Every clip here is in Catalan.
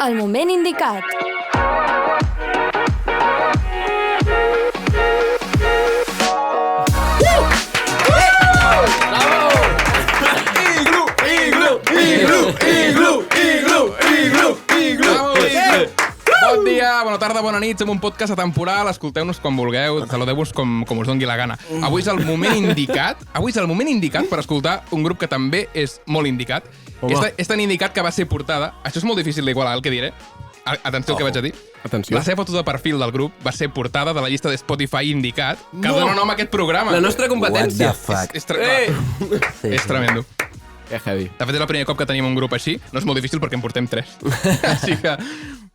al moment indicat. Bon dia, bona tarda, bona nit, som un podcast atemporal, escolteu-nos quan vulgueu, saludeu-vos com us doni la gana. Avui és el moment indicat per escoltar un grup que també és molt indicat. És tan indicat que va ser portada, això és molt difícil d'igualar el que diré, atenció al que vaig a dir. Atenció. La seva foto de perfil del grup va ser portada de la llista de Spotify indicat, que dona nom a aquest programa. La nostra competència. What the fuck? És tremendo. Que heavy. De fet, és el primer cop que tenim un grup així. No és molt difícil perquè en portem 3. Així que...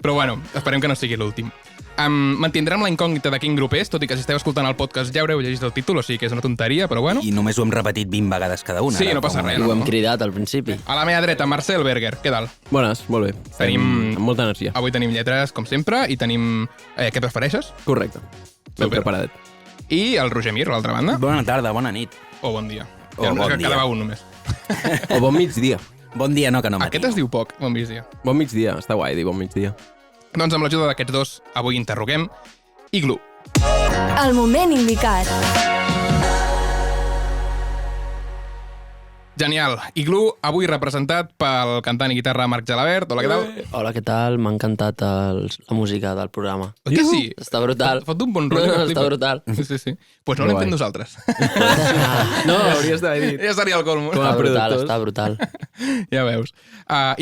Però bueno, esperem que no sigui l'últim. Mantindrem la incògnita de quin grup és, tot i que si esteu escoltant el podcast ja haureu llegit el títol, o sigui que és una tonteria, però bueno. I només ho hem repetit 20 vegades cada una. Sí, no passa res. Ho hem cridat al principi. A la meva dreta, Marcel Berger. Què tal? Bones, molt bé. Tenim- Amb molta energia. Avui tenim lletres, com sempre, i tenim... què prefereixes? Correcte. Ben Super. preparadet. I el Roger Mir, a l'altra banda. Bona tarda, bona nit. O bon dia. O bon dia. Cada un només. O bon migdia. Bon dia, no, que no matí. Aquest es diu poc, bon migdia. Bon migdia. Està guai dir bon migdia. Doncs amb l'ajuda d'aquests dos, avui interroguem Igloo. El moment indicat. Genial. Igloo, avui representat pel cantant i guitarra Marc Gelabert. Hola, què tal? Hola, què tal? M'ha encantat la música del programa. Oi que sí? Està brutal. Fot un bon rotllo. No, que està flipa. brutal. Sí. Pues no l'hem Guai. fet nosaltres. No, hauries d'haver dit. Ja seria el colmo. Com a Està brutal, productors. està brutal. Ja veus.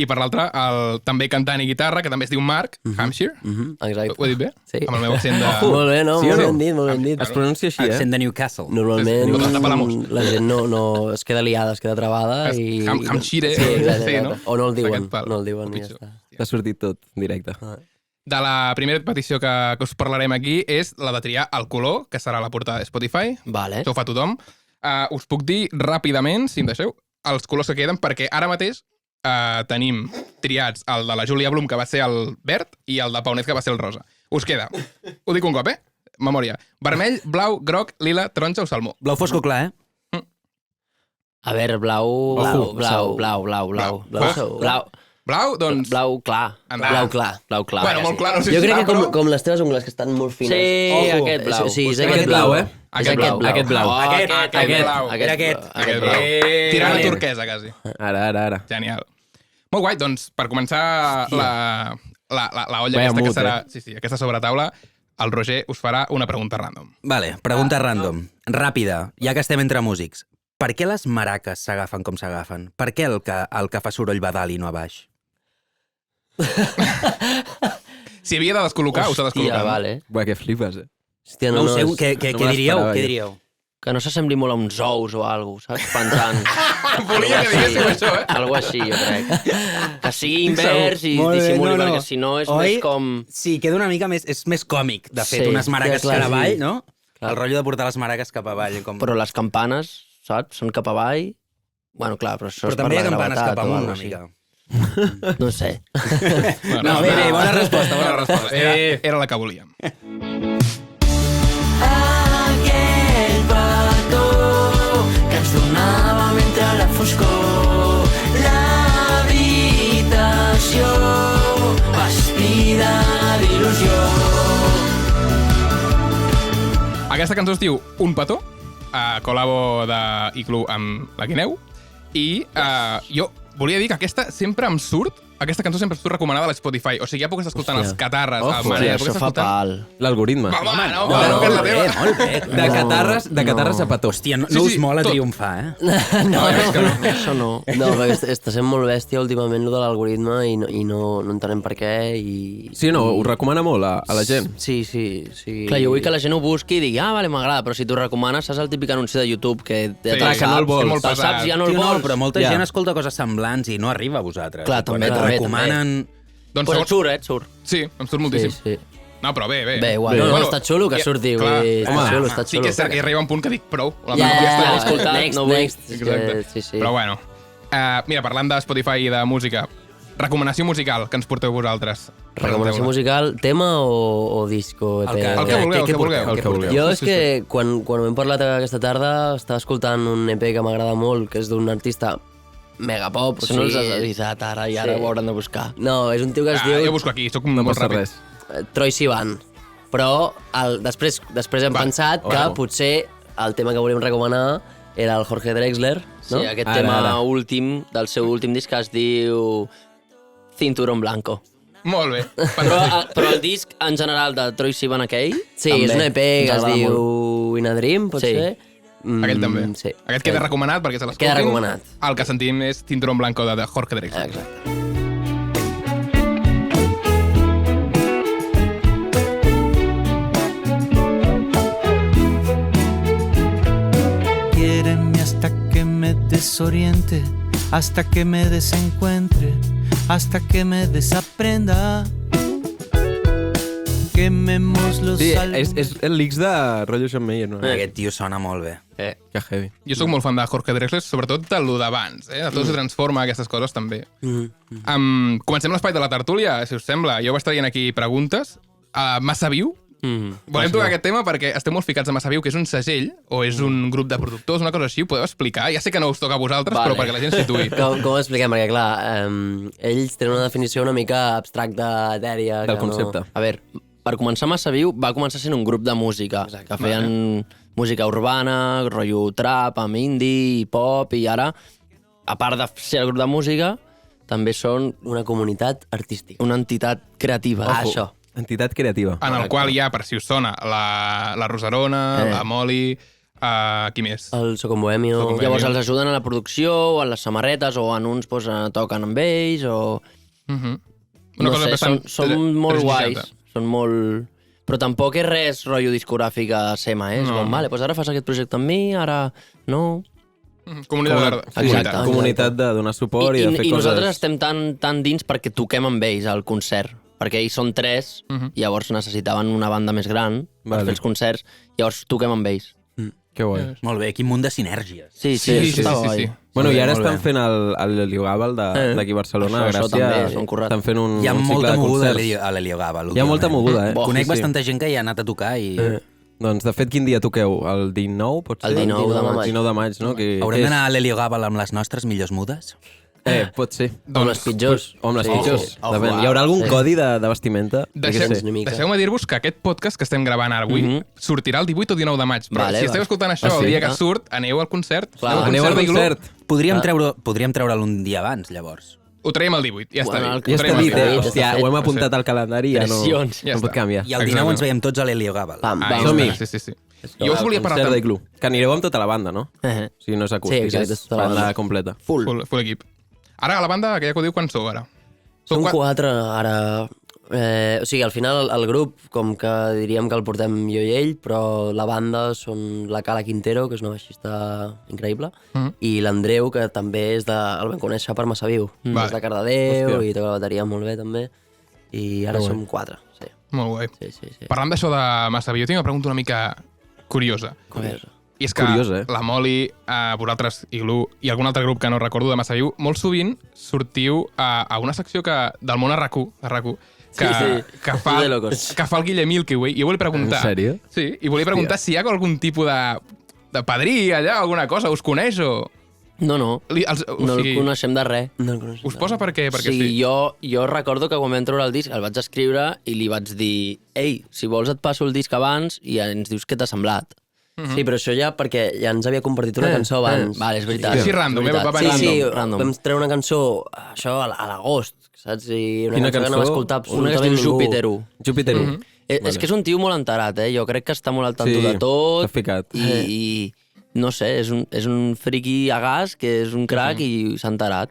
I per l'altre, el també cantant i guitarra, que també es diu Mark Hampshire. Exacte. Ho he dit bé? Sí. Amb el meu accent de... Molt bé, no? Sí o Molt no? ben dit, molt ben dit. Es pronuncia així, Accent de Newcastle. Normalment Sí, tapa la mos. la gent no es queda liada, es queda travada i... Hampshire. Sí, exacte, Sí, no? exacte. O no el diuen, Aquest pal. no el diuen O i ja pitjor. està. T'ha sortit tot directe. De la primera petició que us parlarem aquí és la de triar el color, que serà la portada de Spotify. Vale. Això ho fa tothom. Us puc dir ràpidament, si em deixeu, els colors que queden, perquè ara mateix tenim triats el de la Júlia Blum, que va ser el verd, i el de Paunet, que va ser el rosa. Us queda, ho dic un cop, memòria, vermell, blau, groc, lila, taronja o salmó. Blau fosco clar, eh? A veure, blau... Blau, doncs... Blau clar. Endavant. Blau clar. Blau clar. Bueno, molt clar, no sé Jo si crec està, que però... com les teves ungles, que estan molt fines. Sí, aquest blau. Sí, és Aquest aquest blau, blau, eh? És aquest blau. Aquest blau. Oh, Aquest blau. Era aquest. Aquest blau. Tirant a turquesa, quasi. Ara. Genial. Molt guai, doncs, per començar la olla Vaya aquesta que mut, serà... Sí, aquesta sobretaula, el Roger us farà una pregunta random. Vale, pregunta random. Ràpida, ja que estem entre músics. Per què les maraques s'agafen com s'agafen? Per què el que fa soroll va a dalt i no a baix? Si havia de descol·locar, us ha Hòstia, descol·locat. vale. Buah, que flipes, eh? Hòstia, No ho sé, què no me diríeu? l'esperava, Què jo. diríeu? Que no s'assembli molt a uns ous o alguna cosa, saps? Pensant. Volia que diguéssiu això, Algo així, jo crec. Que sigui invers i Molt bé, dissimuli, no. perquè si no és Oi? més com... Sí, queda una mica més... És més còmic, de fet, Sí, unes maraques clar, cap avall, sí. no? Clar. El rotllo de portar les maraques cap avall. Com... Però les campanes, saps? Són cap avall. Bueno, clar, però això Però és per també hi la ha campanes gravetat cap o amunt, alguna una així. mica. No sé. No, bé, bona resposta, bona resposta. Era la que volíem. Aquell petó que ens donava mentre la foscor l'habitació vestida d'il·lusió. Aquesta cançó es diu Un petó, col·labo de Igloo amb la Guineu, i jo volia dir que aquesta sempre em surt, aquesta cançó sempre em surt recomanada a l'Spotify. O sigui, ja puc estar escoltant Hòstia. els catarres, Ojo, el Hòstia, Manel, puc això estar fa escoltant... pal. L'algoritme. Home, no, molt que és la bé, teva. molt bé. De catarres a petó. Hòstia, no Sí, us sí, mola tot. triomfar, eh? No, això no. No, perquè està sent molt bèstia últimament lo de l'algoritme i no entenem per què i... Sí o no? Ho recomana molt a la gent. Sí. Clar, jo vull que la gent ho busqui i digui, vale, m'agrada, però si t'ho recomanes, saps el típic anunci de YouTube que Sí, te'l que no el vols. Molt te'l pesat. saps, ja no el Tio, no, vols. però molta Ja. gent escolta coses semblants i no arriba a vosaltres. Clar, I quan també, et també, recomanen... Doncs Pues segons... et surt. Sí, em surt Sí, moltíssim. sí. No, però bé. Bé, igual. Bé. No, Bueno, està xulo que ja- surti, clar, vull dir, home, està xulo, està Sí xulo. que és cert que arriba un punt que dic prou. La Ja, meva ja, està escoltat, next, no vull... Exacte. Sí. Però bueno, mira, parlant de Spotify i de música, recomanació musical que ens porteu vosaltres. Recomanació musical, tema o disco? EP? El que vulgueu, el que vulgueu. El que vulgueu. Jo és que quan ho hem parlat aquesta tarda estava escoltant un EP que m'agrada molt, que és d'un artista megapop. Això no els has avisat ara i ara ho hauran de buscar. No, és un tio que es Jo diu busco aquí, soc No molt passa ràpid. res. Troye Sivan. Però després hem pensat que potser el tema que volíem recomanar era el Jorge Drexler, no? Sí, aquest Ara, tema ara. últim del seu últim disc es diu Cinturón Blanco. Molt bé. Però el disc en general de Troye Sivan aquell... Sí, també és un EP que ens es agrada diu molt. In a Dream, pot Sí. ser? Aquell també. Sí. Aquest queda recomanat perquè se l'escoltin. Queda recomanat. El que sentim és Cinturón Blanco de Jorge Drexler. Exacte. Quiéreme hasta que me desoriente, hasta que me desencuentre, hasta que me desaprenda. Quememos los Sí, álbumes. és el leaks de rotllo John Mayer, no? Aquest tio sona molt bé. Que heavy. Jo sóc molt fan de Jorge Drexler, sobretot de lo d'abans, de tot se transforma, aquestes coses també. Comencem l'espai de la tertúlia, si us sembla. Jo vaig traient aquí preguntes. Massa Viu. Volem tocar aquest tema perquè estem molt ficats a Massa Viu, que és un segell o és un grup de productors, una cosa així. Ho podeu explicar? Ja sé que no us toca a vosaltres, Vale. però perquè la gent situï. Com ho expliquem? Perquè, clar, ells tenen una definició una mica abstracta, etèria... Del que concepte. A veure, per començar, Massa Viu va començar sent un grup de música, que feien música urbana, rotllo trap, amb indie, pop, i ara, a part de ser el grup de música, també són Una comunitat artística. una entitat creativa. Això. Entitat creativa. En el qual hi ha, per si us sona, la Rosarona, la Moli, qui més? El Socom Bohemio... Socom Llavors els ajuden a la producció, o en les samarretes, o en uns toquen amb ells, o... Una No cosa sé, bastant són molt 360. guais. Són molt... Però tampoc és res rotllo discogràfic a SEMA, eh? És com, vale, doncs ara fas aquest projecte amb mi, ara no... Comunitat. Exacte. Comunitat de donar suport i, de fer I coses... nosaltres estem tan dins perquè toquem amb ells al concert. Perquè ells són 3, i llavors necessitaven una banda més gran per Vale. fer els concerts, llavors toquem amb ells. Que guai. Molt bé, quin munt de sinergies. Sí, Sí. Bueno, i ara molt estan bé. fent el Liogàbal d'aquí a Barcelona, Això gràcies també, a... són currats. Estan fent un Hi ha un cicle molta de moguda concerts. a l'Heliogàbal. Hi ha molta moguda, eh? Conec Sí, sí. bastanta gent que hi ha anat a tocar i... Doncs, de fet, quin dia toqueu? El 19, pot ser? El 19 de maig. 19 de maig, no? Que, Haurem que és- d'anar a l'Heliogàbal amb les nostres millors mudes? Pot ser. O les pitjors. O amb les Sí. pitjors. Ojo, Depèn. Hi haurà algun codi de vestimenta? Deixeu-me mica. dir-vos que aquest podcast que estem gravant ara avui sortirà el 18 o 19 de maig. Però Vale, si esteu vale. escoltant això Ah, sí? el dia que surt, aneu al concert. Clar, Aneu al d'Iglú. concert. Podríem treure'l un dia abans, llavors. Ho traiem el 18, ja està Bueno, dit. Ja Ho està traiem el dit, 18. eh? Ja està Hòstia, fet. ho hem apuntat al calendari i ja no, Pressions. Ja no pot està. canviar. I el 19 ens veiem tots a l'Heliogàbal. Pam, Ah, pam. Som-hi. Sí. Jo us volia parlar Concert també. d'Iglú. Que anireu amb tota la banda, no? Si no és acústic, Sí, exacte, és tota la banda banda. completa. Full equip. Ara, a la banda, aquella que ho diu, quan sou ara? Som Sou 4 ara. O sigui, al final el grup, com que diríem que el portem jo i ell, però la banda són la Cala Quintero, que és una baixista increïble, i l'Andreu, que també és el vam conèixer per Massaviu. Vale. És de Cardedeu Hòstia. i toca la bateria molt bé, també. I ara som 4, sí. Molt guai. Sí. Parlant d'això de Massaviu, jo tinc una pregunta una mica curiosa. A veure. I és que Curiosa, eh? la Moli, vosaltres, Iglú i algun altre grup que no recordo de Massaviu, molt sovint sortiu a una secció del món a RAC1, que, Sí. que, fa, De locos. que fa el Guille Milky Way. I jo volia preguntar... En sèrio? Sí, i volia preguntar si hi ha algun tipus de padrí allà, alguna cosa, us coneix o... No, o no sigui, el coneixem de res. No el coneixem. us posa perquè sí. Jo recordo que quan vam treure el disc el vaig escriure i li vaig dir ei, si vols et passo el disc abans i ens dius què t'ha semblat. Sí, però això ja perquè ja ens havia compartit una cançó abans. Vale, és veritat. Així random, És veritat. va Sí, sí, random. vam treure una cançó, això, a l'agost, saps? I una Quina cançó que no va cançó? escoltar Una que es absolutament diu ningú. Júpiter 1. Júpiter 1. És que és un tio molt enterat, eh? Jo crec que està molt al tanto Sí, de tot. s'ha ficat. I no sé, és un friqui a gas, que és un crac i s'ha enterat.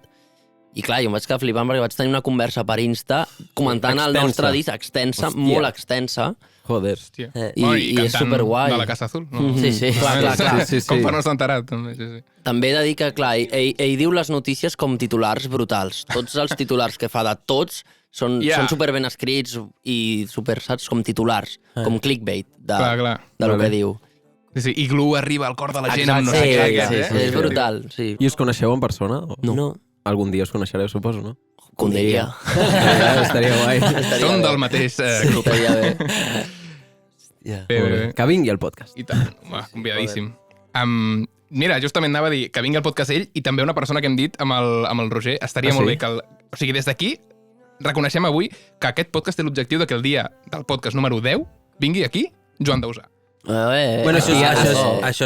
I clar, jo em vaig quedar flipant perquè vaig tenir una conversa per Insta comentant el Extensa. nostre disc, extensa, Hòstia. molt extensa. Joder. Hòstia. I és cantant superguai. De la Casa Azul. No? Sí, sí, clar. Sí, sí. Com per no estar enterat, també. Sí. També he de dir que, clar, ell diu les notícies com titulars brutals. Tots els titulars que fa de tots són super ben escrits i super, saps, com titulars, com clickbait de lo que diu. Sí, Iglú arriba al cor de la gent amb no Exacte, sé què. sí, aquest, és brutal, sí. I us coneixeu en persona? O? No. Algun dia us coneixereu, suposo, no? Com diria. Estaria guai. Són del mateix grup. Estaria bé. Bé. Que vingui el podcast. I tant, home, convidadíssim. Mira, justament anava a dir que vingui al podcast ell i també una persona que hem dit amb el Roger. Estaria molt bé que... O sigui, des d'aquí reconeixem avui que aquest podcast té l'objectiu de que el dia del podcast número 10 vingui aquí Joan Dausà. Bueno, això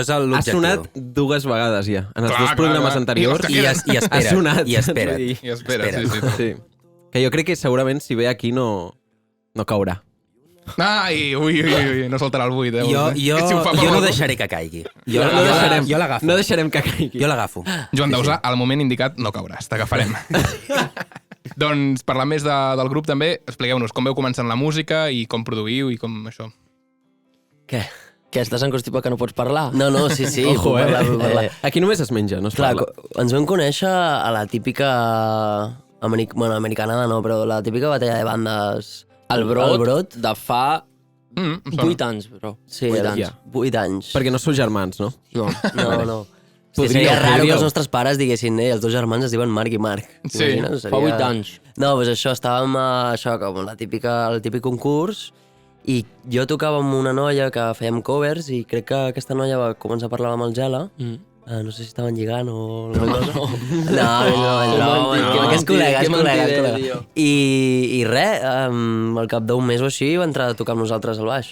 és l'objectiu. Ha sonat 2 vegades ja, en els 2 programes anteriors. I espera. Ha sonat. I espera. I espera, sí. Que jo crec que segurament si ve aquí no caurà. Ai, ui, no saltarà el buit. Jo no deixaré que caigui. Jo l'agafo. No deixarem que caigui. Jo l'agafo. Joan Dausà, al moment indicat no cauràs, t'agafarem. Doncs, parlant més del grup també, expliqueu-nos com veu començant la música i com produïu i com això. Què? Que estàs encostipat que no pots parlar? No, sí. Ojo, puc parlar. Aquí només es menja, no es Clar, parla. ens vam conèixer a la típica... americanada no, però la típica batalla de bandes... El Brot de fa Em sona. 8 anys, bro. Sí, 8 anys. 8 anys. Perquè no sou germans, no? No. Seria raro que els nostres pares diguessin els 2 germans es diuen Marc i Marc. Sí, fa 8 anys. No, doncs això, estàvem com el típic concurs i jo tocava amb una noia que fèiem covers i crec que aquesta noia va començar a parlar amb el Gela. No sé si estaven lligant o alguna cosa. No, que és col·lega. I res, al cap d'un mes o així va entrar a tocar amb nosaltres al baix.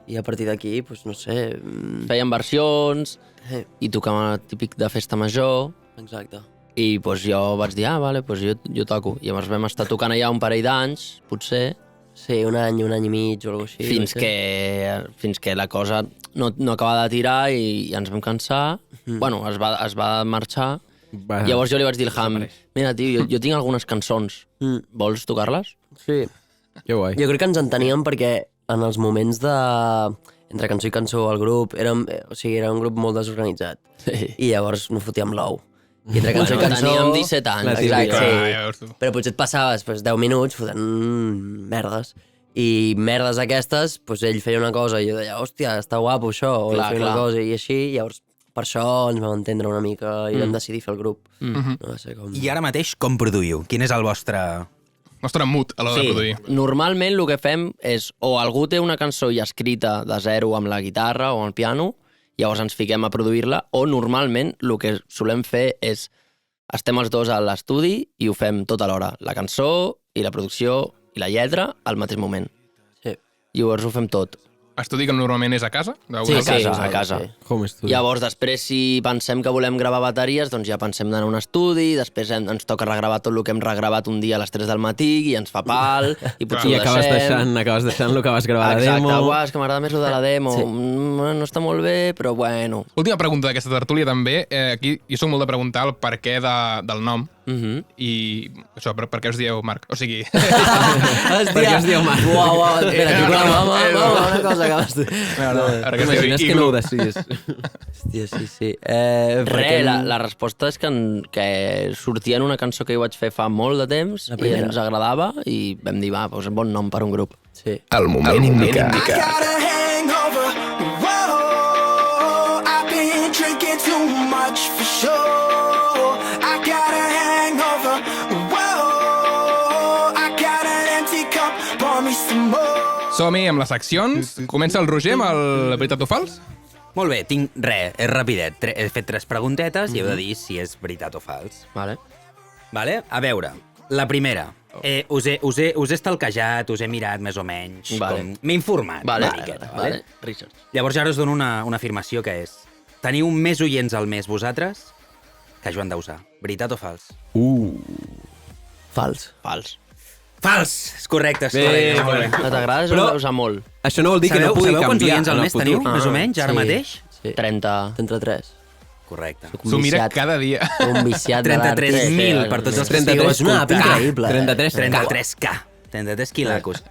I a partir d'aquí, doncs no sé... Feien versions i tocàvem el típic de festa major. Exacte. I doncs jo vaig dir, vale, doncs jo toco. I llavors vam estar tocant allà un parell d'anys, potser. Sí, un any i mig o alguna cosa així. Fins que la cosa no acaba de tirar i ens vam cansar. Bueno, es va marxar. Llavors jo li vaig dir al Ham, mira, tio, jo tinc algunes cançons. Vols tocar-les? Sí. Que guai. Jo crec que ens enteníem perquè en els moments de... entre cançó i cançó al grup, era un grup molt desorganitzat. I llavors no fotíem l'ou. I entre cançó i cançó... Teníem 17 anys. Exacte, sí. Però potser et passaves 10 minuts fotent merdes. I merdes aquestes, ell feia una cosa i jo deia, hòstia, està guapo això, o ell feia una cosa i així, llavors per això ens vam entendre una mica i vam decidir fer el grup. No sé com... I ara mateix com produïu? Quin és el vostre... Nostre mood a l'hora de produir. Normalment el que fem és o algú té una cançó ja escrita de zero amb la guitarra o el piano, llavors ens fiquem a produir-la, o normalment el que solem fer és estem els dos a l'estudi i ho fem tot alhora, la cançó i la producció i la lletra al mateix moment. Sí. Llavors ho fem tot. Estudi que normalment és a casa? Sí, a casa. Home studio. Llavors, després, si pensem que volem gravar bateries, doncs ja pensem d'anar a un estudi, després ens toca regravar tot el que hem regravat un dia a les 3 del matí i ens fa pal, i potser I acabes deixant el que vas gravar a la demo. Exacte, és que m'agrada més el de la demo. Sí. No està molt bé, però bueno. Última pregunta d'aquesta tertúlia també. Aquí jo soc molt de preguntar el per què del nom. I això, per què us dieu Marc? O sigui... Per què us dieu Marc? Uau, espera, una cosa que vas dir. Imagines que no ho decidis. Hòstia, sí. La resposta és que sortia en una cançó que jo vaig fer fa molt de temps i ens agradava i vam dir, és un bon nom per un grup. Sí. El moment indicat. I've been drinking too much for sure. I got a hangover. Whoa, I got an empty cup. Pour me some more. Som-hi amb les seccions. Comença el Roger amb el veritat o fals? Molt bé, és rapidet. He fet 3 preguntetes i heu de dir si és veritat o fals. Vale. A veure, la primera. Us he stalkejat, us he mirat més o menys. M'he informat una miqueta. Vale. Research. Llavors ara us dono una afirmació que és: teniu més oients al mes vosaltres que Joan Dausà. Veritat o fals? Fals. Fals! És correcte, és correcte. Molt bé. T'agrada Joan Dausà molt? Això no vol dir que no pugui sabeu quants canviar oients al mes teniu, més o menys, ara mateix? Sí. 33. Correcte. S'ho mira cada dia. Un viciat de l'art. 33.000 per tots els que 33 estigueu És una app increïble. 33K. 33 quilacos.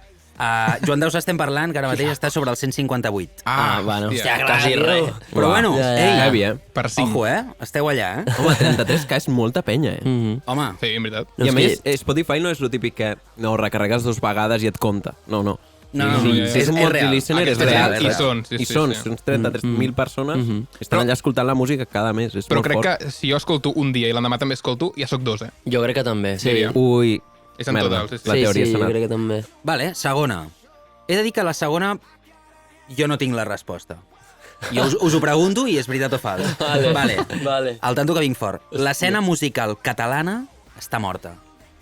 Joan Dausà estem parlant que ara mateix està sobre el 158. Bueno, hòstia, quasi res. Però bueno, Heavy, Per 5. ojo, esteu allà, Home, 33K és molta penya, Home, Sí, en veritat. I a més, Spotify no és el típic que no, recarregues 2 vegades i et compta. No. No, Si és un real. multilistener, és Aquesta real. gent hi són, sí, I sí, són sí. uns 33.000 persones que estan allà escoltant la música cada mes. És Però molt crec fort. que si jo escolto un dia i l'endemà també escolto, ja sóc 2, Jo crec que també. Sí. Ui, És en merda, total, sí. la teoria jo s'ha anat. crec que també. Vale, segona. He de dir que la segona jo no tinc la resposta. Jo us ho pregunto i és veritat o fals. Vale. Vale. Al tanto que vinc fort. L'escena musical catalana està morta.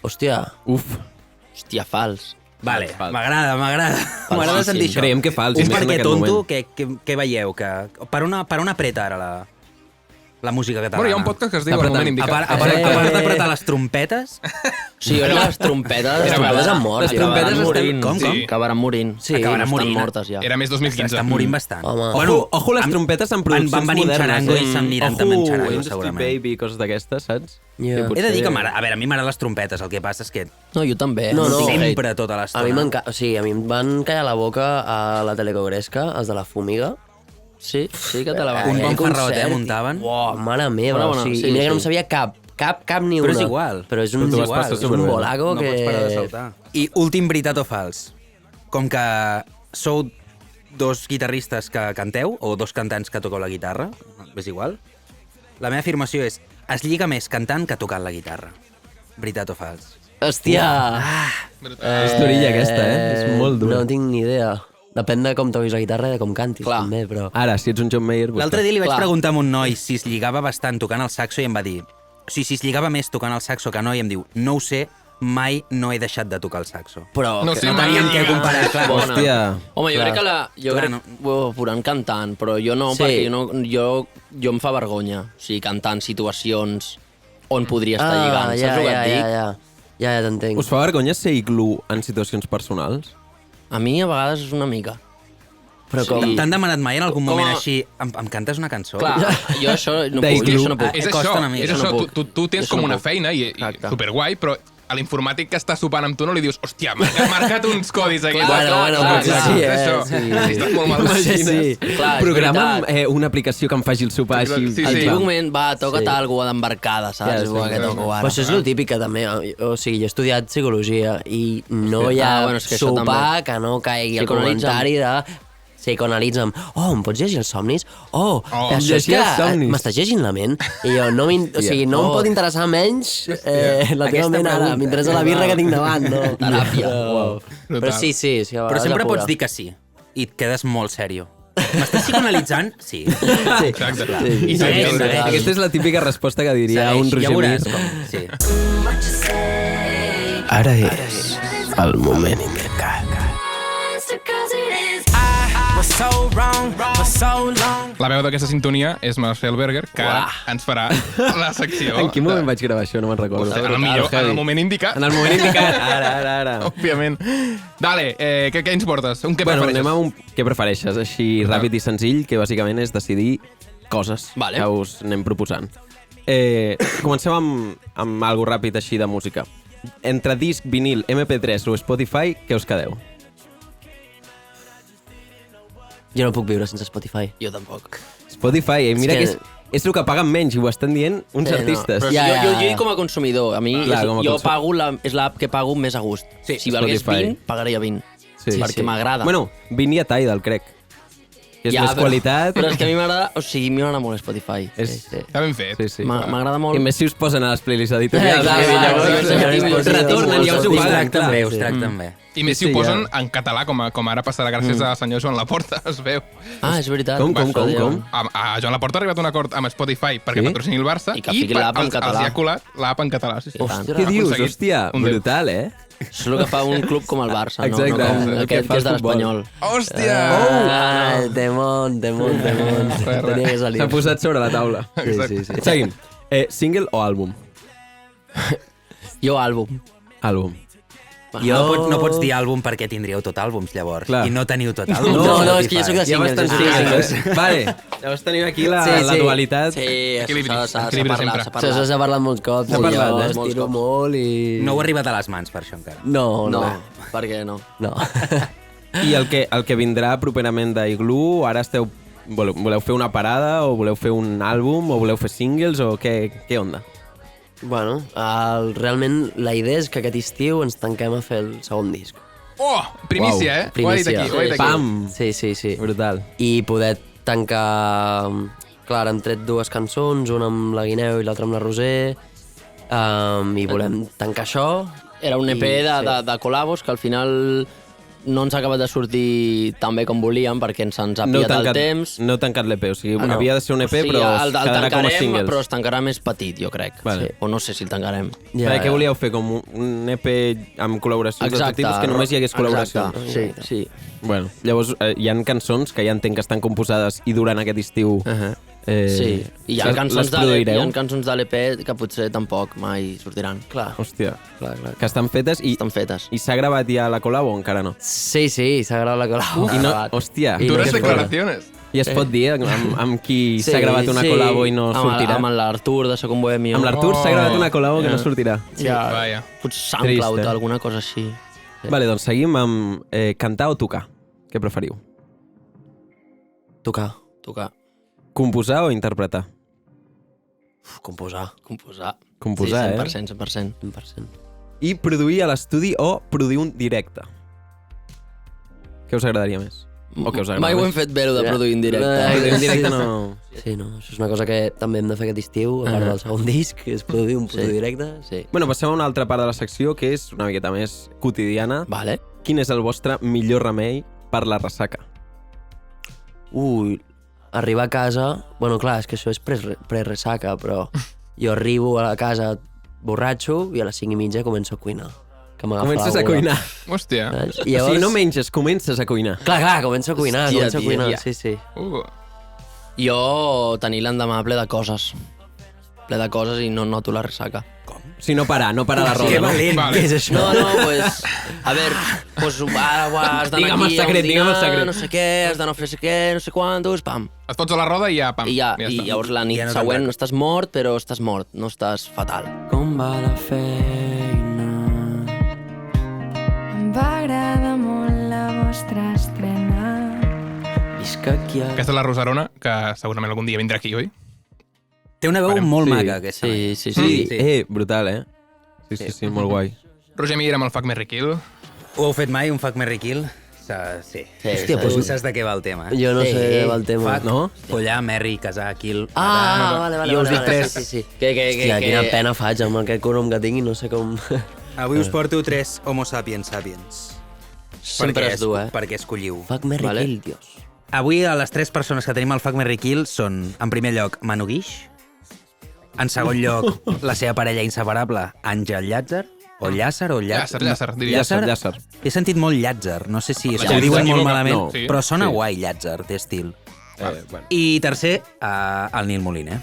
Hòstia. Hòstia, fals. Vale, m'agrada. M'agrada sentir això. Creiem que fals. És i més en perquè, aquest tonto, moment. què veieu? Per on apreta ara la música catalana? Bueno, hi ha un podcast que es diu El moment indicat. A part d'apretar les trompetes... Sí, les trompetes... Les trompetes han mort. Les trompetes estan... Com? Acabaran morint. Sí, Acabaran morint. Estan mortes ja. Era més 2015. Estan morint bastant. Home. Ojo, les trompetes en produccions van venint modernes. xarango i s'aniran també en xarango, Industry segurament. Baby, coses d'aquestes, saps? Yeah. He de dir que a mi m'agraden les trompetes, el que passa és que No, jo també. No, no. sempre tota A l'estona... mi a mi em van callar la boca a la Telecogresca, els de la Fumiga. Sí que te la va... Un bon Aquell ferrot, concert, muntaven. Uau, mare meva, Bona, o sigui, sí, i mira que no sí. em sabia cap ni una. Però és igual. Però és un, tu vas passar és un superbé. bolago No que... pots parar de saltar. I últim veritat o fals. Com que sou dos guitarristes que canteu, o dos cantants que toqueu la guitarra, és igual, la meva afirmació és es lliga més cantant que tocant la guitarra. Veritat o fals? Hòstia! Estorilla aquesta, És molt dura. No tinc ni idea. Depèn de com toquis la guitarra i de com cantis, Clar. també, però... Ara, si ets un John Mayer... L'altre dia li vaig Clar. preguntar a un noi si es lligava bastant tocant el saxo i em va dir... O sigui, si es lligava més tocant el saxo que no, i em diu, no ho sé, mai no he deixat de tocar el saxo. Però... No sé, No teníem què comparar, clar. Hòstia. Home, jo Clar. crec que jo Clar, crec no. ho veuran cantant, però jo no, Sí. perquè jo em fa vergonya. O sigui, cantant situacions on podria estar lligant. Saps el que et dic? Ja t'entenc. Us fa vergonya ser iglú en situacions personals? A mi a vegades és una mica. Però com... Sí. T'han demanat mai en algun Com a- moment així, em cantes una cançó? Clar, jo això no De puc. iglú. Jo això no puc. És Costa això, una mica, és això això. no puc. Tu tens Això com no una puc. feina i Exacte. superguai, però a l'informàtic que està sopant amb tu no li dius hòstia, m'ha marcat uns codis aquí. Bueno, potser sí, és això. sí. Si estàs molt mal. Sí. Clar, és Programa'm veritat. una aplicació que em faci el sopar així. Sí, El sí. típic moment, va, toca't alguna cosa d'embarcada, saps? Ja, sí, Buah, que toco ara. Però això és el típic que també... O sigui, jo he estudiat psicologia i no hi ha bueno, és que això sopar que no caigui el Psicoanalitza'm. comentari de... Psicoanalitza'm. Oh, em pots llegir els somnis? Oh, això és llegir que els somnis. m'estàs llegint la ment? I jo, no o sigui, no em pot interessar menys la teva Aquesta ment ara. pregunta. M'interessa la birra que tinc davant, no? Teràpia. Però sí, a Però vegades sempre apura. pots dir que sí, i et quedes molt sèrio. M'estàs psicoanalitzant? Sí. Sí. Exacte. Sí. I segueix, segueix. segueix. Aquesta és la típica resposta que diria un ja Roger veuràs Mir. com... Sí. Ara és el moment indicat. La veu d'aquesta sintonia és Marcel Berger, que ara ens farà la secció. En quin moment vaig gravar això? No me'n recordo. En el moment indicat. En el moment indicat. Ara. Òbviament. Dale, què ens portes? Un què Bueno, prefereixes? anem a un... Què prefereixes? Així ràpid i senzill, que bàsicament és decidir coses Vale. que us anem proposant. Comencem amb algo ràpid així de música. Entre disc, vinil, MP3 o Spotify, què us quedeu? Jo no puc viure sense Spotify. Jo tampoc. Spotify, mira És que que- és el que paguen menys i ho estan dient uns Sí, no, artistes. Però Ja, jo com a consumidor, a mi Clar, com a jo consum- pago és l'app que pago més a gust. Sí, Si valgués Spotify. 20, pagaria 20. Sí. Perquè m'agrada. Bueno, vini a Tidal, crec. Que és més qualitat. Però és que a mi m'agrada... O sigui, a mi m'agrada molt Spotify. És... Està ben fet. Sí, sí. M'agrada molt... I més si us posen a les playlists editorials. Clar, que clar, llavors, sí, retornen, ja us ho Us paguen, tracten clar. bé, us tracten bé. I més si Sí, ho posen ja. en català, com ara passarà gràcies a senyor Joan Laporta, es veu. Ah, és veritat. Com? A Joan Laporta ha arribat a un acord amb Spotify perquè Sí? patrocini el Barça I que fiqui l'app en català. els hi ha colat l'app en català. Sí, sí. Hòstia, Què dius? aconseguit. Hòstia, Un déu. brutal, eh? És el que fa un club com el Barça, Exacte. no? No com El que aquest fa que és de el futbol. l'Espanyol. Hòstia! Ah, demon. Tenia que salir. S'ha posat sobre la taula. Exacte. Sí. Seguim. Single o àlbum? Jo, àlbum. Àlbum. No pots dir àlbum perquè tindríeu tot àlbums, llavors. Clar. I no teniu tot àlbum. No, és que jo soc de Hi ha singles. bastants jo soc de singles. Vale. Llavors tenim aquí la Sí. dualitat. Sí, Equilibri, s'ha equilibri parlat, sempre. s'ha Això parlat. s'ha parlat molts cops. S'ha parlat, jo eh? estiro molt i... No heu arribat a les mans, per això, encara. No. No, per què no? No. I el que vindrà properament d'Igloo, ara voleu fer una parada o voleu fer un àlbum o voleu fer singles o què onda? Bueno, realment la idea és que aquest estiu ens tanquem a fer el segon disc. Oh, primícia, Uau, eh? Ho ha dit primícia. aquí, ho ha dit aquí. Pam! Sí. Brutal. I poder tancar... Clar, hem tret dues cançons, una amb la Guineu i l'altra amb la Roser, i volem tancar això. Era un EP I- de col·labos que al final no ens ha acabat de sortir tan bé com volíem perquè ens ha pillat el temps. No heu tancat l'EP, o sigui, havia de ser un EP, però es quedarà com a singles. Però es tancarà més petit, jo crec. Vale. Sí. O no sé si el tancarem. Què volíeu fer? Com un EP amb col·laboracions de tot tipus, que només hi hagués col·laboracions? Exacte, sí. Bueno, llavors hi ha cançons que ja entenc que estan composades i durant aquest estiu... Sí, i hi ha cançons de l'EP que potser tampoc mai sortiran. Clar. Hòstia. Clar. Que estan fetes i... Estan fetes. I s'ha gravat ja la col·labo o encara no? Sí, s'ha gravat la col·labo. I no, hòstia. Dures declaracions. I es pot dir amb qui s'ha gravat una col·labo i no sortirà? Amb l'Artur de Second Bohemio. Amb l'Artur s'ha gravat una col·labo que no sortirà. Vaja. Potser SoundCloud, alguna cosa així. Vale, doncs seguim amb cantar o tocar. Què preferiu? Tocar. Composar o interpretar? Composar. Composar, sí, 100%. I produir a l'estudi o produir un directe? Què us agradaria més? O què us agrada Mai ho hem més? fet bé, de produir en directe. Produir en directe no... Sí, no, això és una cosa que també hem de fer aquest estiu, a part del segon disc, que és produir un directe. Sí. Bueno, passem a una altra part de la secció, que és una miqueta més quotidiana. Vale. Quin és el vostre millor remei per la ressaca? Arribar a casa... Bueno, clar, és que això és pre-ressaca, però jo arribo a la casa borratxo i a les 5:30 començo a cuinar. Comences a cuinar. Hòstia. I llavors... O sigui, no menges, comences a cuinar. Clar, començo a cuinar, Hòstia, sí. Jo tenir l'endemà ple de coses. Ple de coses i no noto la ressaca. Si no parar la roda, Que no? valent. Vale. Què és això? No, pues... A veure, pues ara has d'anar Digue'm el aquí a un secret, digue'm el dinar, secret. no sé què, has de no fer què, no sé quantos, pam. Et fots a la roda i ja, pam. I està. llavors la nit Ja no següent te'n estàs mort, però estàs mort, no estàs fatal. Com va la feina? Em va agradar molt la vostra estrena. Visc aquí a... Aquesta és la Rosarona, que segurament algun dia vindrà aquí, oi? Té una veu molt maca, aquesta. Sí. Brutal, eh? Sí, molt guai. Roger Mir amb el Fuck, Marry, Kill. Ho heu fet mai, un Fuck, Marry, Kill? Sí. Hòstia, Tu pues... saps de què va el tema. Jo no sé el tema. Fuck, no? Follar, marry, casar, kill... Vale. Jo us dic tres. Sí. Hòstia, Quina pena faig amb aquest cognom que tinc i no sé com... Avui us porto tres Homo sapiens sapiens. Sempre és dur, Perquè escolliu. Fuck, Marry, Vale. Kill, Dios. Avui les tres persones que tenim al Fuck, Marry, Kill són, en primer lloc, Manu Guix, en segon lloc, la seva parella inseparable, Àngel Llàtzer, o Llàcer, o Llàcer. Llàcer, diria. Llàcer. He sentit molt Llàtzer, no sé si La ho gent diuen molt s'equivoca. malament, No. Sí. però sona Sí. guai, Llàtzer, té estil. Bueno. I tercer, el Nil Moliner.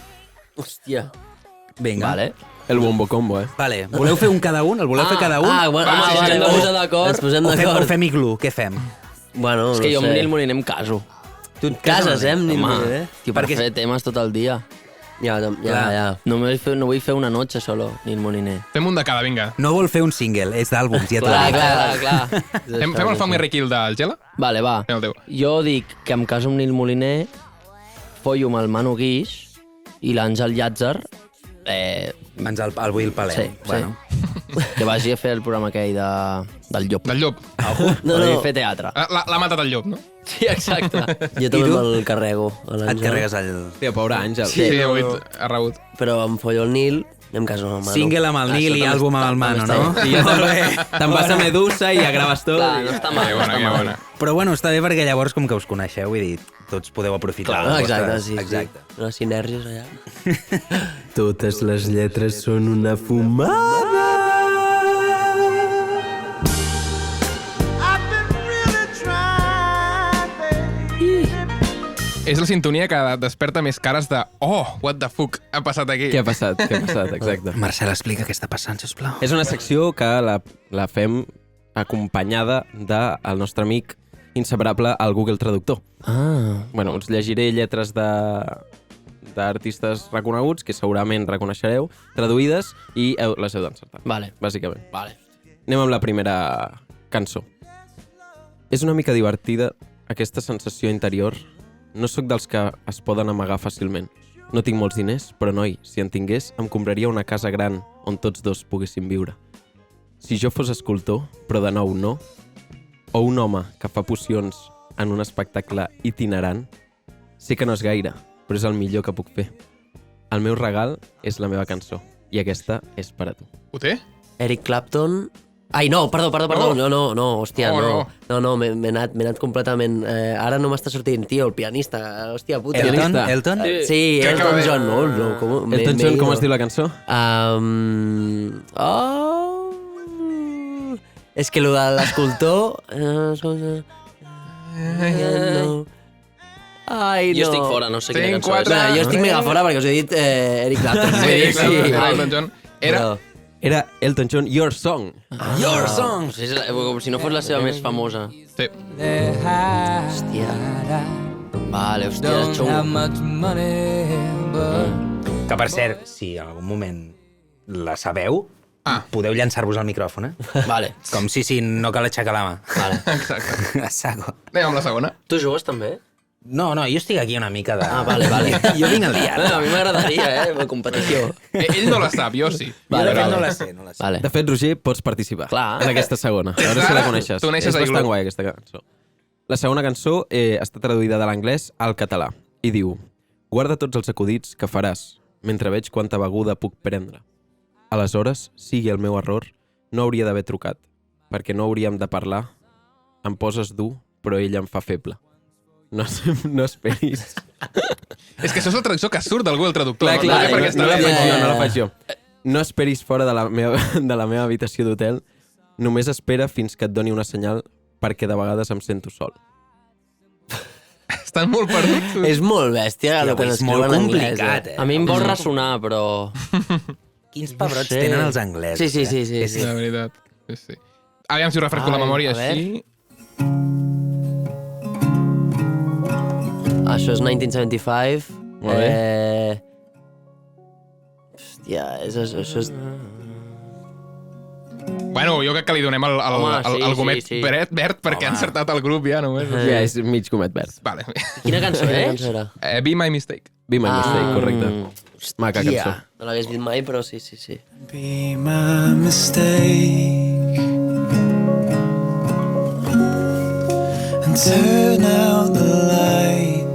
Hòstia. Vinga. Vale. El bombo combo, Vale. Voleu fer un cada un? El voleu fer cada un? Bueno, Va, sí, vale, sí, vale. posem d'acord. Ens posem O d'acord. fem iglú? Què fem? Bueno, És que jo amb Nil Moliner em caso. Tu et Cases, amb Nil Home, Moliner? tio, per fer temes tot el dia. Ja. No vull fer una noche solo, Nil Moliner. Fem un de cada, vinga. No vol fer un single, és d'àlbums, ja t'ho dic. Clar. Fem el Fuck, Marry, Kill del Gela? Vale, va. Fem el teu. Jo dic que em caso amb Nil Moliner, follo amb el Manu Guix i l'Àngel Llàtzer, Ens el Will Palem. Sí, Bueno. que vagi a fer el programa aquell del llop. Del llop. No, fer teatre. L'ha matat el llop, no? Sí, exacte. Jo també me'l carrego, a Et l'Àngel. carregues el... Tia, pobre Àngel. Sí, avui ha rebut. Però em follo el Nil i em caso amb el Manu. Single amb el Nil i àlbum amb el Mano, no? I ja te'n vas a Medusa i ja graves tot. Clar, no està mal. Que bona, que bona. Però bueno, està bé perquè llavors, com que us coneixeu, vull dir, tots podeu aprofitar. Clar, les exacte, vostres- sí. Exacte. Les sinergies allà. Totes les lletres són una fumada. És la sintonia que desperta més cares de oh, what the fuck ha passat aquí. Què ha passat? Exacte. Marcel, explica què està passant, sisplau. És una secció que la fem acompanyada del nostre amic inseparable, el Google Traductor. Bueno, us llegiré lletres d'artistes reconeguts, que segurament reconeixereu, traduïdes, i les heu d'encertar. Vale. Bàsicament. Vale. Anem amb la primera cançó. És una mica divertida aquesta sensació interior. No sóc dels que es poden amagar fàcilment. No tinc molts diners, però noi, si en tingués, em compraria una casa gran on tots dos poguéssim viure. Si jo fos escultor, però de nou no, o un home que fa pocions en un espectacle itinerant, sé que no és gaire, però és el millor que puc fer. El meu regal és la meva cançó, i aquesta és per a tu. Ho té? Eric Clapton, Ai, no, perdó, no, hòstia, no, m'he anat completament... Ara no m'està sortint, tio, el pianista, hòstia puta. Elton? Sí, Elton John, Elton John, com es diu la cançó? És que lo de l'escultor... Ai, no. Jo estic fora, no sé quina cançó és. Jo estic mega fora perquè us he dit Eric Clapton. Sí, Elton John. Era Elton John, Your Song. Your Song! Com si no fos la seva més famosa. Sí. Hòstia. Vale, hòstia, era xungo. Que, per cert, si en algun moment la sabeu, podeu llançar-vos al micròfon, Vale. Com si no cal aixecar la mà. Vale. Exacte. A saco. Anem amb la segona. Tu jugues també? No, jo estic aquí una mica de... Vale. Jo vinc al dia. A mi m'agradaria, la competició. Ell no la sap, jo sí. Vale. No la sé. Vale. De fet, Roger, pots participar en aquesta segona. A veure si la coneixes. Tu neixes És a bastant Igloo. guai, aquesta cançó. La segona cançó està traduïda de l'anglès al català i diu: guarda tots els acudits que faràs mentre veig quanta beguda puc prendre. Aleshores, sigui el meu error, no hauria d'haver trucat, perquè no hauríem de parlar. Em poses dur, però ell em fa feble. No esperis. És que això és la traducció que surt d'algú del traductor. Clar, no la faig jo. No esperis fora de la meva habitació d'hotel. Només espera fins que et doni una senyal, perquè de vegades em sento sol. Estan molt perduts. És molt bèstia. És molt complicat, A mi em vol ressonar, però... Quins pebrots tenen els anglesos. Sí. De veritat. Sí. Aviam si ho refresco la memòria així. Això és 1975. Molt bé. Hòstia, això és... Bueno, jo crec que li donem el gomet verd perquè ha encertat el grup ja només. Ja, és mig gomet verd. Vale. Quina cançó és? Be My Mistake. Be My Mistake, correcte. Maca cançó. No l'hagués dit mai, però sí. Be my mistake and turn out the light.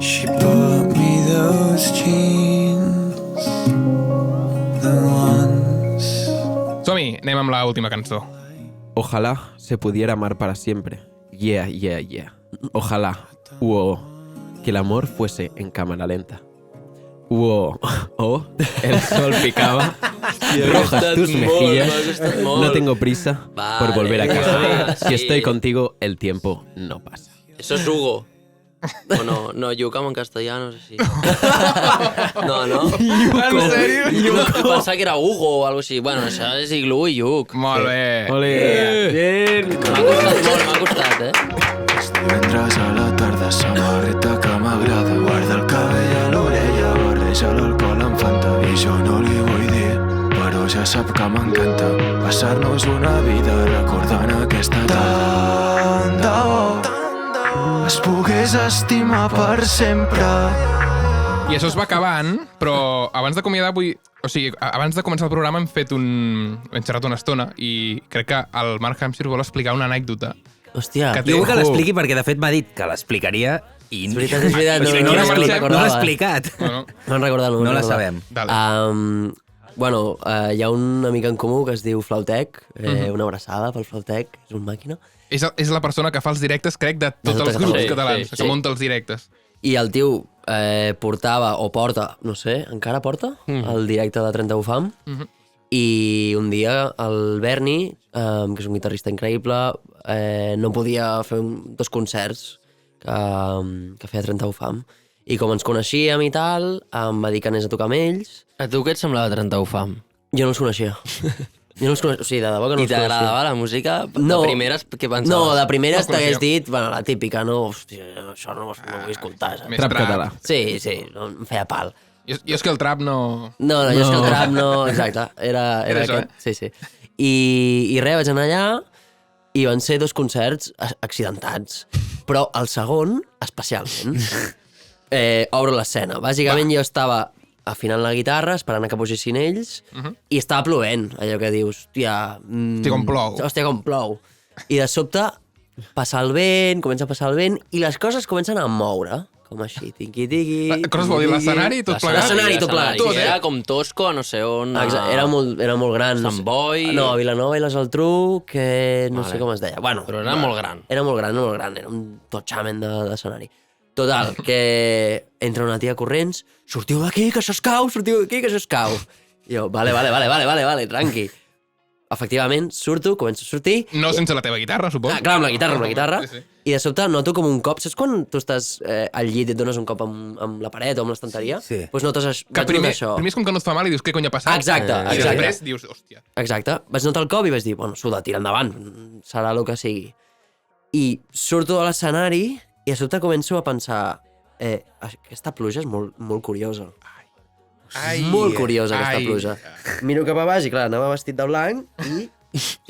She bought me those jeans, the ones. Som-hi, anem amb l'última cançó. Ojalá se pudiera amar para siempre. Yeah. Ojalá. Que el amor fuese en cámara lenta. El sol picaba. Rojas tus mejillas. No tengo prisa por volver a casa. Si estoy contigo, el tiempo no pasa. Eso es Hugo. O no, Yucam en castellà, no sé si... No? En sèrio? Jo pensava que era Hugo o algo així. Bueno, això és Igloo i Yuc. Molt bé. Bien. M'ha costat, Divendres a la tarda, samarreta que m'agrada. Guarda el cabell a l'orella, barreja l'alcohol amb Fanta. I jo no li vull dir, però ja sap que m'encanta passar-nos una vida recordant aquesta tarda. Tant de bo es pogués estimar per sempre. I això es va acabant, però abans d'acomiadar vull... O sigui, abans de començar el programa hem xerrat una estona i crec que el Mark Hampshire vol explicar una anècdota. Hòstia. Jo vull que l'expliqui perquè, de fet, m'ha dit que l'explicaria i... És veritat. No l'ha explicat. No. No en recordo. No la sabem. Bueno, hi ha un amic en comú que es diu Flautec, una abraçada pel Flautec, és un màquina. És la persona que fa els directes, crec, de tots els grups catalans, que munta els directes. I el tio portava, o porta, no sé, encara porta, el directe de 31 Fam. I un dia el Berni, que és un guitarrista increïble, no podia fer dos concerts que feia 31 Fam. I com ens coneixíem i tal, em va dir que anés a tocar amb ells. A tu què et semblava 31 Fam? Jo no els coneixia. Jo no els coneixia, o sigui, de debò que no els coneixia. I t'agradava la música? De primeres, què pensaves? No, de primeres t'hagués dit, bueno, la típica, no, hòstia, això no ho vull escoltar. Més Trap català. Sí, no, em feia pal. Jo és que el trap no... No, jo és que el trap no... Exacte, era això, aquest. Sí. I res, vaig anar allà i van ser dos concerts accidentats. Però el segon, especialment, obro l'escena. Bàsicament jo estava afinant la guitarra, esperant que posessin ells, i estava plovent, allò que dius, hòstia, com plou. I de sobte passa el vent, comença a passar el vent, i les coses comencen a moure. com així, tiqui-tiqui. Coses vol dir l'escenari, tot plegat? L'escenari, tot plegat. Tot, Era com Tosco, no sé on... Era molt gran. Sant Boi... No, a Vilanova i la Geltrú, que no sé com es deia. Bueno, Però era molt gran. Era molt gran. Era un totxamen d'escenari. Total, que entra una tia corrents, sortiu d'aquí, que s'escau, sortiu d'aquí, que s'escau. I jo, vale, tranqui. Efectivament, surto, començo a sortir... No sense la teva guitarra, suposo. Clar, amb la guitarra. Sí. I de sobte noto com un cop... Saps quan tu estàs al llit i et dones un cop amb la paret o amb l'estanteria? Sí. Doncs notes Que primer això. és com que no et fa mal i dius, què cony ha passat? Exacte. I després dius, hòstia. Exacte. Vaig notar el cop i vaig dir, bueno, suda, tira endavant, serà el que sigui. I surto de l'escenari i a sobte començo a pensar aquesta pluja és molt, molt curiosa. Molt curiosa, aquesta pluja. Miro cap a baix i, clar, anava vestit de blanc i...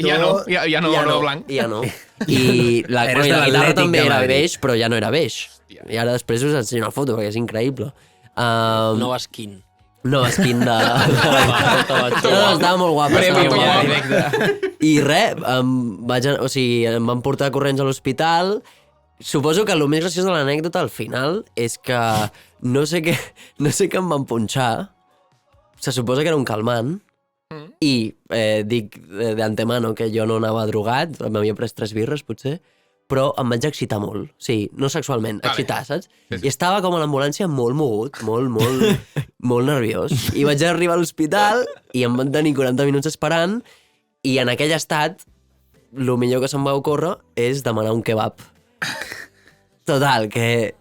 Ja no blanc. Ja no. I la guitarra també era beix, però ja no era beix. I ara després us ensenyo una foto, perquè és increïble. Nova skin. Nova skin de... estava molt guapa. I res, em van portar corrents a l'hospital. Suposo que el més graciós de l'anècdota al final és que no sé què em van punxar. Se suposa que era un calmant i dic d'antemano que jo no anava drogat, m'havia pres 3 birres potser, però em vaig excitar molt. Sí, no sexualment, excitar, saps? Sí. I estava com a l'ambulància molt mogut, molt nerviós. I vaig arribar a l'hospital i em van tenir 40 minuts esperant i en aquell estat el millor que se'm va ocórrer és demanar un kebab. Total, que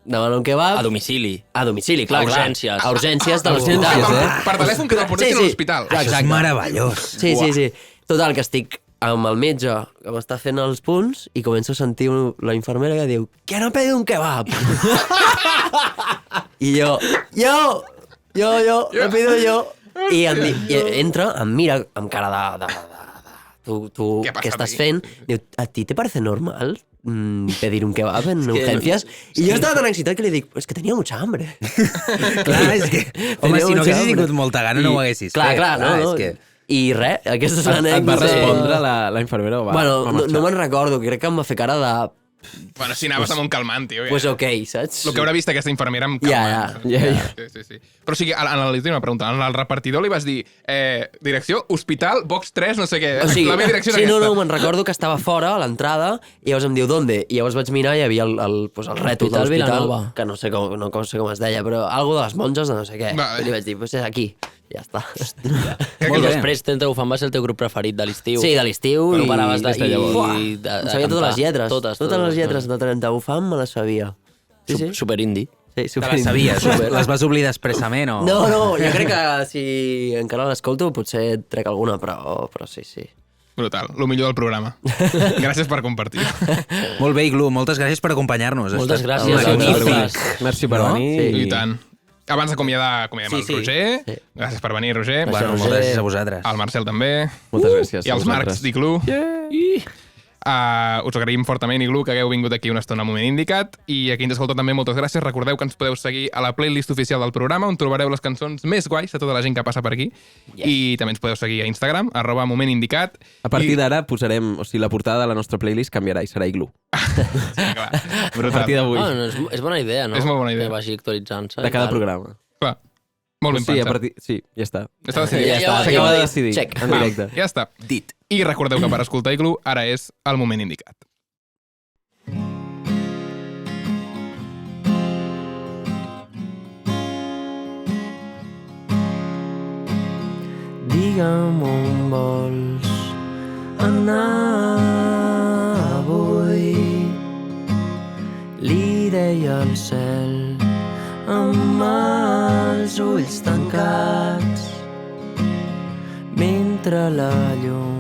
demanar un kebab... A domicili. A domicili, clar. A urgències. A urgències de l'hospital. Per telèfon que te'l portessin a l'hospital. Això és meravellós. Sí. Total, que estic amb el metge que m'està fent els punts i començo a sentir la infermera que diu «Que no pedi un kebab?» I jo, no pido yo. I entra, em mira amb cara de tu què estàs fent? Diu, ¿a ti te parece normal pedir un kebab en urgencias? I jo estava tan excitat que li dic, es que tenia mucha hambre. Clar, és que... Home, si no haguessis tingut molta gana, no ho haguessis fet. Clar, no. I res, aquesta és l'anècdota. Et va respondre la infermera o va Bueno, no me'n recordo, crec que em va fer cara de... Bueno, si anaves amb un calmant, tio. Pues ok, saps? El que haurà vist aquesta infermera amb calmant. Ja. Sí. Però o sigui, una pregunta, al repartidor li vas dir direcció, hospital, box 3, no sé què. O sigui, la meva direcció sí, era aquesta. No, me'n recordo que estava fora, a l'entrada, i llavors em diu, ¿dónde? I llavors vaig mirar i hi havia el rètol de l'hospital, que no sé com es deia, però algo de les monges de no sé què. I li vaig dir, pues és aquí. Ja està. Molt després, Trenta Ufant va ser el teu grup preferit de l'estiu. Sí, de l'estiu. Però paraves de... Em sabia totes les lletres. Totes les lletres de 30 Ufant me les sabia. Sí. Super indie. Sí, te les sabies? Les vas oblidar expressament o...? No, jo crec que si encara l'escolto potser trec alguna, però sí. Brutal, lo millor del programa. Gràcies per compartir. Molt bé, Iglu, moltes gràcies per acompanyar-nos. Moltes gràcies. Merci per venir. I tant. Abans d'acomiadar el Roger. Gràcies per venir, Roger. Bueno, moltes gràcies a vosaltres. Al Marcel també. Moltes gràcies. I als Marcs d'Iglu. Us agraïm fortament, Iglu, que hagueu vingut aquí una estona al Moment Indicat. I a qui ens escolta també, moltes gràcies. Recordeu que ens podeu seguir a la playlist oficial del programa, on trobareu les cançons més guais de tota la gent que passa per aquí. I també ens podeu seguir a Instagram, @momentindicat. A partir d'ara posarem... O sigui, la portada de la nostra playlist canviarà i serà Iglu. Sí, clar. A partir d'avui. És bona idea, no? És molt bona idea. Que vagi actualitzant-se. De cada programa. Clar. Molt ben pensat. Sí, ja està. Està decidit. S'acaba de decidir. Check. En directe. Ja està. Dit. I recordeu que per escoltar Iglu ara és el Moment Indicat. Digue'm on vols anar avui. Li deia al cel amb els ulls tancats mentre la llum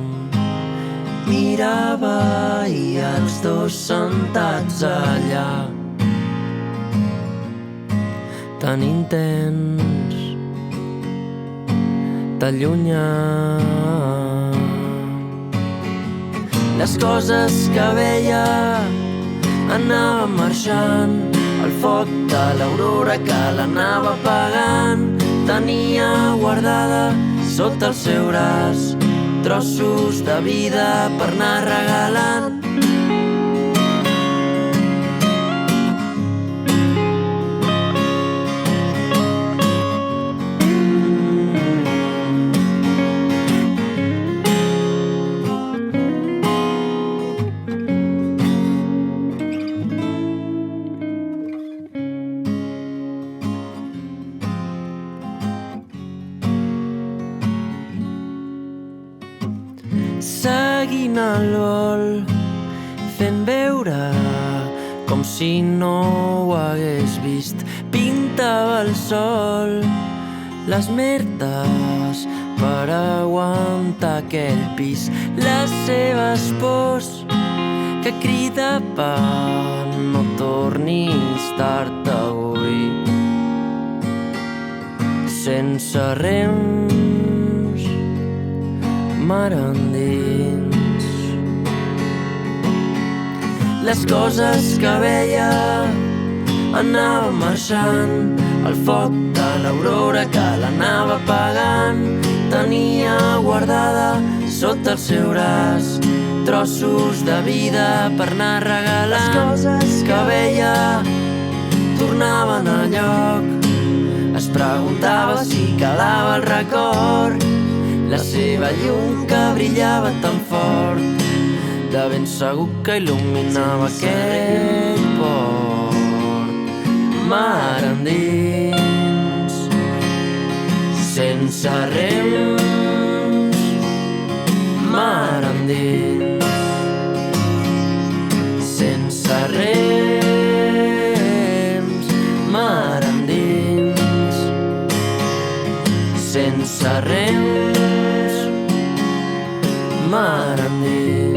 mirava i els dos sentats allà tan intens, tan llunyà. Les coses que veia anaven marxant, el foc de l'aurora que l'anava apagant. Tenia guardada sota el seu braç trossos de vida per anar regalant. seguint el vol, fent veure com si no ho hagués vist. Pintava el sol les merdes per aguantar aquell pis. Les seves pors que cridaven no tornis tard avui. Sense rems, mar endins. Les coses que veia anaven marxant, el foc de l'aurora que l'anava apagant. Tenia guardada sota el seu braç trossos de vida per anar regalant. Les coses que veia tornaven a lloc. Es preguntava si quedava el record, la seva llum que brillava tan fort, de ben segur que il·luminava aquell port. Mar endins, sense rems, mar endins, sense rems, mar endins, sense rems, mar endins.